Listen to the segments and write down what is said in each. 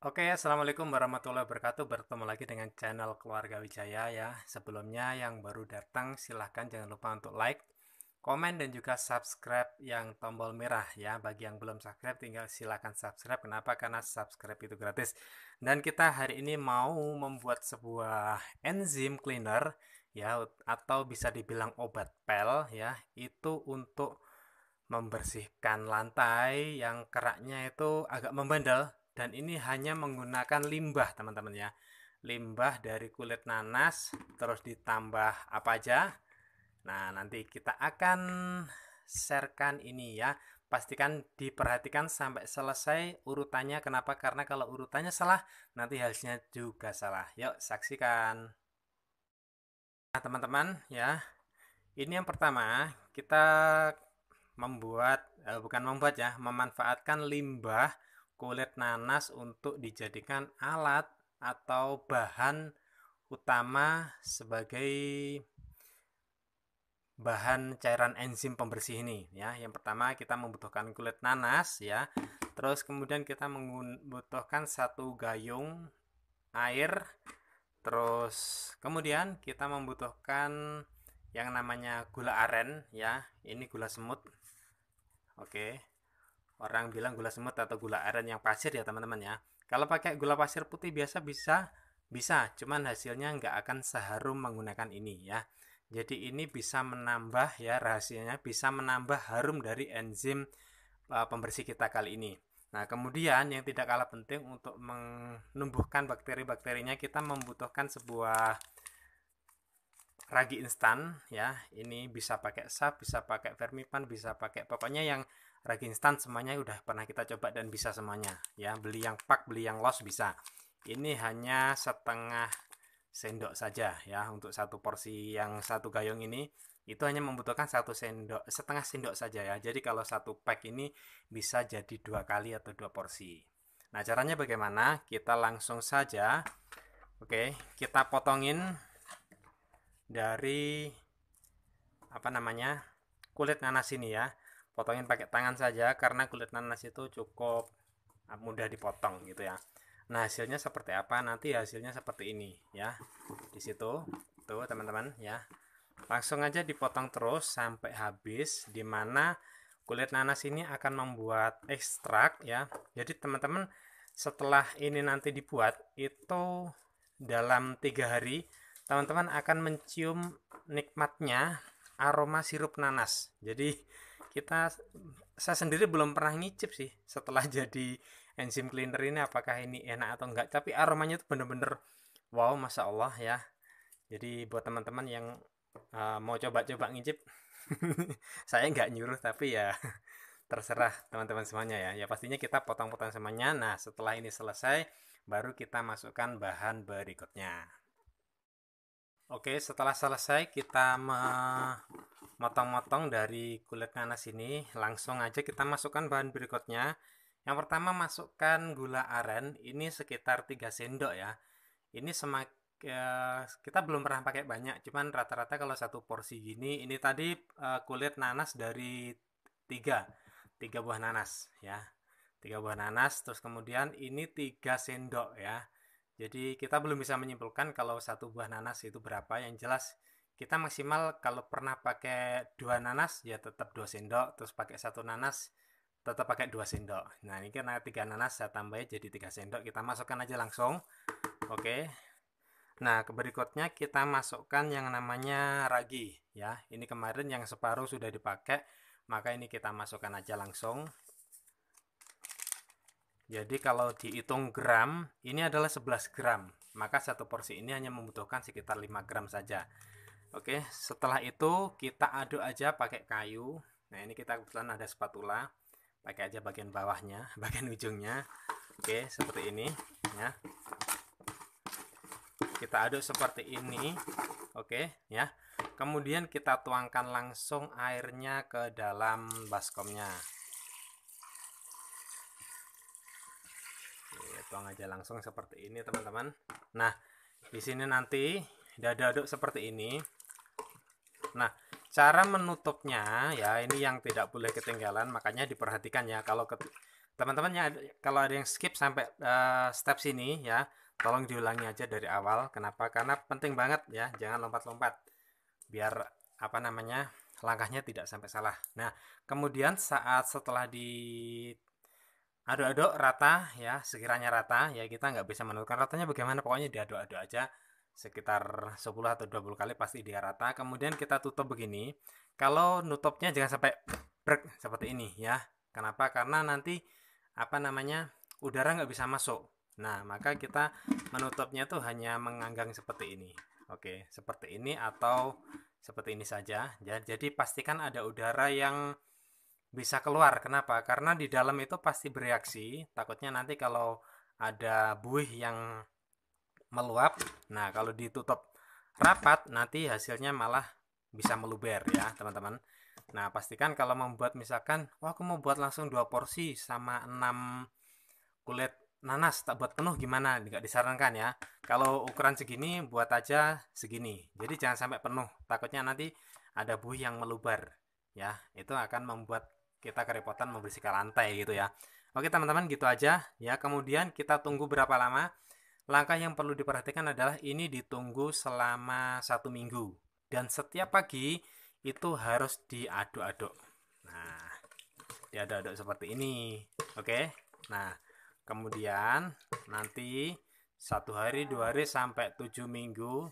Oke, assalamualaikum warahmatullahi wabarakatuh. Bertemu lagi dengan channel Keluarga Wijaya ya. Sebelumnya yang baru datang silahkan jangan lupa untuk like, komen dan juga subscribe yang tombol merah ya. Bagi yang belum subscribe tinggal silahkan subscribe. Kenapa? Karena subscribe itu gratis. Dan kita hari ini mau membuat sebuah enzim cleaner ya, atau bisa dibilang obat pel ya. Itu untuk membersihkan lantai yang keraknya itu agak membandel, dan ini hanya menggunakan limbah teman-teman ya, limbah dari kulit nanas terus ditambah apa aja. Nah, nanti kita akan sharekan ini ya. Pastikan diperhatikan sampai selesai urutannya. Kenapa? Karena kalau urutannya salah nanti hasilnya juga salah. Yuk saksikan. Nah teman-teman ya, ini yang pertama kita memanfaatkan limbah kulit nanas untuk dijadikan alat atau bahan utama sebagai bahan cairan enzim pembersih ini ya. Yang pertama kita membutuhkan kulit nanas ya. Terus kemudian kita membutuhkan satu gayung air. Terus kemudian kita membutuhkan yang namanya gula aren ya. Ini gula semut. Oke. Orang bilang gula semut atau gula aren yang pasir ya teman-teman ya. Kalau pakai gula pasir putih biasa bisa, cuman hasilnya nggak akan seharum menggunakan ini ya. Jadi ini bisa menambah ya, rahasianya bisa menambah harum dari enzim pembersih kita kali ini. Nah, kemudian yang tidak kalah penting untuk menumbuhkan bakteri-bakterinya, kita membutuhkan sebuah ragi instan ya. Ini bisa pakai sap, bisa pakai vermipan, bisa pakai, pokoknya yang ragi instan semuanya udah pernah kita coba dan bisa semuanya ya. Beli yang pak, beli yang los bisa. Ini hanya setengah sendok saja ya untuk satu porsi yang satu gayung ini. Itu hanya membutuhkan satu sendok, setengah sendok saja ya. Jadi kalau satu pack ini bisa jadi 2 kali atau 2 porsi. Nah, caranya bagaimana? Kita langsung saja, oke, kita potongin dari apa namanya, kulit nanas ini ya. Potongin pakai tangan saja karena kulit nanas itu cukup mudah dipotong gitu ya. Nah, hasilnya seperti apa? Nanti hasilnya seperti ini ya. Di situ tuh teman-teman ya. Langsung aja dipotong terus sampai habis, dimana kulit nanas ini akan membuat ekstrak ya. Jadi teman-teman setelah ini nanti dibuat itu dalam 3 hari teman-teman akan mencium nikmatnya aroma sirup nanas. Jadi saya sendiri belum pernah ngicip sih setelah jadi enzim cleaner ini apakah ini enak atau enggak. Tapi aromanya itu bener-bener wow, masya Allah ya. Jadi buat teman-teman yang mau coba-coba ngicip, saya nggak nyuruh tapi ya terserah teman-teman semuanya ya. Ya pastinya kita potong-potong semuanya. Nah setelah ini selesai, baru kita masukkan bahan berikutnya. Oke, setelah selesai kita memotong-motong dari kulit nanas ini, langsung aja kita masukkan bahan berikutnya. Yang pertama masukkan gula aren, ini sekitar 3 sendok ya. Ini kita belum pernah pakai banyak, cuman rata-rata kalau satu porsi gini, ini tadi kulit nanas dari 3 3 buah nanas ya. 3 buah nanas, terus kemudian ini 3 sendok ya. Jadi kita belum bisa menyimpulkan kalau satu buah nanas itu berapa. Yang jelas kita maksimal kalau pernah pakai 2 nanas ya tetap 2 sendok, terus pakai 1 nanas tetap pakai 2 sendok. Nah ini karena 3 nanas saya tambahin jadi 3 sendok, kita masukkan aja langsung. Oke. Nah berikutnya kita masukkan yang namanya ragi ya. Ini kemarin yang separuh sudah dipakai, maka ini kita masukkan aja langsung. Jadi kalau dihitung gram, ini adalah 11 gram. Maka satu porsi ini hanya membutuhkan sekitar 5 gram saja. Oke, setelah itu kita aduk aja pakai kayu. Nah, ini kita kebetulan ada spatula. Pakai aja bagian bawahnya, bagian ujungnya. Oke, seperti ini ya. Kita aduk seperti ini. Oke, ya. Kemudian kita tuangkan langsung airnya ke dalam baskomnya. Tuang aja langsung seperti ini teman-teman. Nah di sini nanti aduk seperti ini. Nah cara menutupnya ya ini yang tidak boleh ketinggalan, makanya diperhatikan ya. Kalau teman-teman ya, kalau ada yang skip sampai step sini ya, tolong diulangi aja dari awal. Kenapa? Karena penting banget ya, jangan lompat-lompat biar apa namanya, langkahnya tidak sampai salah. Nah, kemudian setelah di aduk-aduk rata ya, sekiranya rata ya, kita nggak bisa menentukan ratanya bagaimana, pokoknya diaduk-aduk aja sekitar 10 atau 20 kali pasti dia rata. Kemudian kita tutup begini. Kalau nutupnya jangan sampai brek seperti ini ya. Kenapa? Karena nanti apa namanya, udara nggak bisa masuk. Nah, maka kita menutupnya tuh hanya menganggang seperti ini. Oke, seperti ini atau seperti ini saja. Jadi pastikan ada udara yang bisa keluar. Kenapa? Karena di dalam itu pasti bereaksi. Takutnya nanti kalau ada buih yang meluap, nah kalau ditutup rapat nanti hasilnya malah bisa meluber ya teman-teman. Nah pastikan kalau membuat misalkan, wah aku mau buat langsung 2 porsi sama 6 kulit nanas, tak buat penuh gimana? Nggak disarankan ya. Kalau ukuran segini buat aja segini. Jadi jangan sampai penuh. Takutnya nanti ada buih yang meluber. Ya, itu akan membuat kita kerepotan membersihkan lantai gitu ya. Oke teman-teman, gitu aja ya. Kemudian kita tunggu berapa lama? Langkah yang perlu diperhatikan adalah ini ditunggu selama 1 minggu. Dan setiap pagi itu harus diaduk-aduk. Nah, diaduk-aduk seperti ini. Oke. Nah, kemudian nanti 1 hari, 2 hari sampai 7 minggu.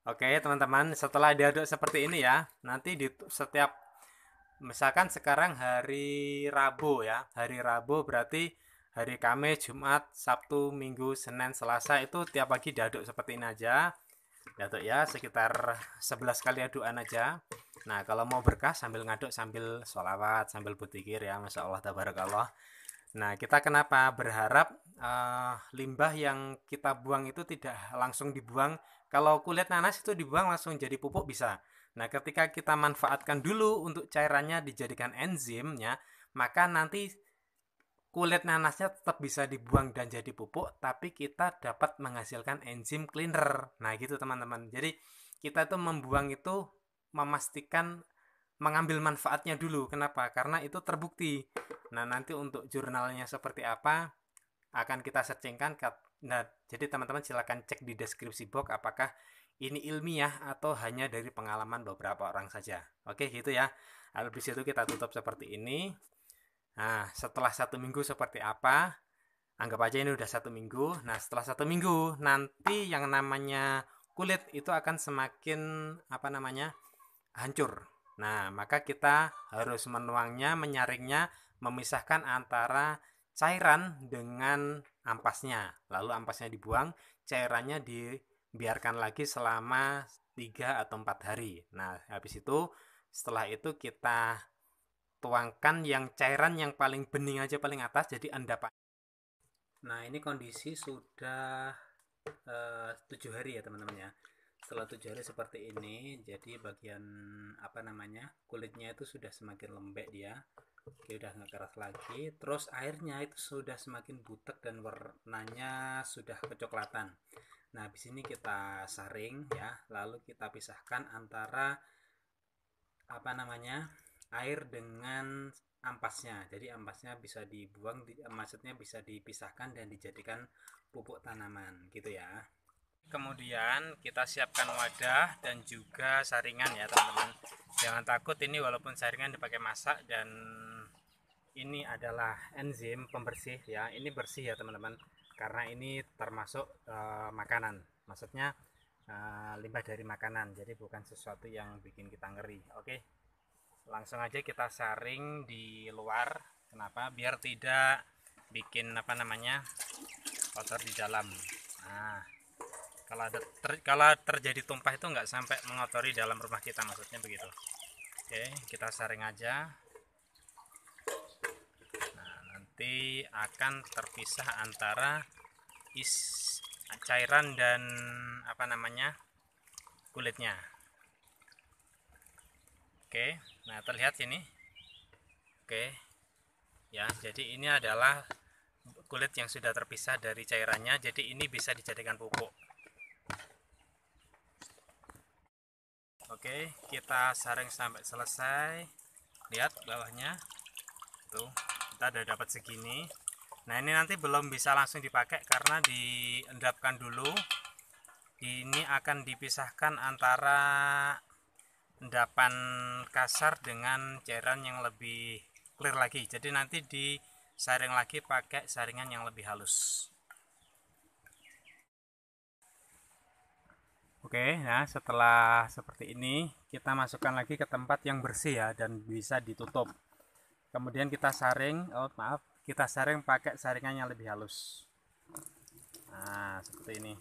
Oke, teman-teman, setelah diaduk seperti ini ya, nanti di setiap misalkan sekarang hari Rabu ya. Hari Rabu berarti hari Kamis, Jumat, Sabtu, Minggu, Senin, Selasa itu tiap pagi diaduk seperti ini aja. Diaduk ya sekitar 11 kali adukan aja. Nah, kalau mau berkah sambil ngaduk sambil sholawat, sambil berzikir ya, Masya Allah, tabarakallah. Nah, kita kenapa berharap limbah yang kita buang itu tidak langsung dibuang. Kalau kulit nanas itu dibuang langsung jadi pupuk bisa. Nah, ketika kita manfaatkan dulu untuk cairannya dijadikan enzimnya, maka nanti kulit nanasnya tetap bisa dibuang dan jadi pupuk, tapi kita dapat menghasilkan enzim cleaner. Nah, gitu teman-teman. Jadi, kita tuh membuang itu memastikan mengambil manfaatnya dulu. Kenapa? Karena itu terbukti. Nah, nanti untuk jurnalnya seperti apa akan kita searchingkan. Nah, jadi teman-teman silakan cek di deskripsi box apakah ini ilmiah atau hanya dari pengalaman beberapa orang saja. Oke, gitu ya. Habis itu kita tutup seperti ini. Nah, setelah 1 minggu seperti apa? Anggap aja ini udah 1 minggu. Nah, setelah 1 minggu nanti yang namanya kulit itu akan semakin apa namanya, hancur. Nah, maka kita harus menuangnya, menyaringnya, memisahkan antara cairan dengan ampasnya. Lalu ampasnya dibuang, cairannya dibiarkan lagi selama 3 atau 4 hari. Nah, habis itu setelah itu kita tuangkan yang cairan yang paling bening aja paling atas, jadi endapan. Nah, ini kondisi sudah 7 hari ya teman-teman ya. Setelah 7 hari seperti ini, jadi bagian apa namanya, kulitnya itu sudah semakin lembek dia. Oke, udah nggak keras lagi. Terus airnya itu sudah semakin butek dan warnanya sudah kecoklatan. Nah, di sini kita saring ya, lalu kita pisahkan antara apa namanya, air dengan ampasnya. Jadi ampasnya bisa dibuang, maksudnya bisa dipisahkan dan dijadikan pupuk tanaman gitu ya. Kemudian kita siapkan wadah dan juga saringan ya teman-teman. Jangan takut, ini walaupun saringan dipakai masak dan ini adalah enzim pembersih ya. Ini bersih ya teman-teman, karena ini termasuk makanan. Maksudnya limbah dari makanan. Jadi bukan sesuatu yang bikin kita ngeri. Oke. Langsung aja kita saring di luar. Kenapa? Biar tidak bikin apa namanya, kotor di dalam. Nah, kalau terjadi tumpah itu nggak sampai mengotori dalam rumah kita, maksudnya begitu. Oke, kita saring aja. Nah, nanti akan terpisah antara cairan dan apa namanya, kulitnya. Oke, nah terlihat sini. Oke, ya, jadi ini adalah kulit yang sudah terpisah dari cairannya, jadi ini bisa dijadikan pupuk. Oke, kita saring sampai selesai. Lihat bawahnya. tuh kita udah dapat segini. Nah ini nanti belum bisa langsung dipakai karena diendapkan dulu. Ini akan dipisahkan antara endapan kasar dengan cairan yang lebih clear lagi. Jadi nanti disaring lagi pakai saringan yang lebih halus. Oke, nah setelah seperti ini kita masukkan lagi ke tempat yang bersih ya dan bisa ditutup. Kemudian kita saring, kita saring pakai saringan yang lebih halus. Nah, seperti ini.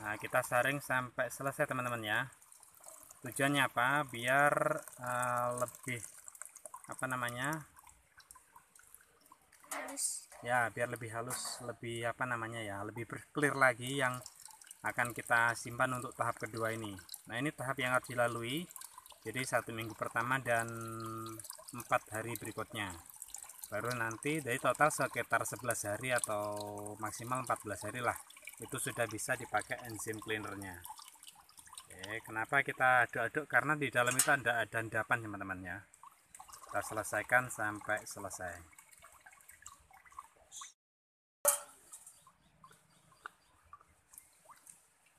Nah, kita saring sampai selesai teman-teman ya. Tujuannya apa? Biar lebih apa namanya? Halus. Ya, biar lebih halus, lebih apa namanya ya, lebih clear lagi yang akan kita simpan untuk tahap kedua ini. Nah, ini tahap yang harus dilalui. Jadi 1 minggu pertama dan 4 hari berikutnya. Baru nanti dari total sekitar 11 hari atau maksimal 14 hari lah. Itu sudah bisa dipakai enzim cleanernya. Oke, kenapa kita aduk-aduk? Karena di dalam itu ada endapan teman-teman ya. Kita selesaikan sampai selesai.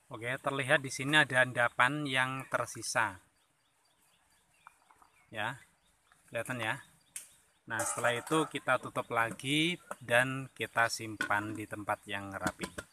Oke, terlihat di sini ada endapan yang tersisa. Ya, kelihatan ya. Nah, setelah itu kita tutup lagi dan kita simpan di tempat yang rapi.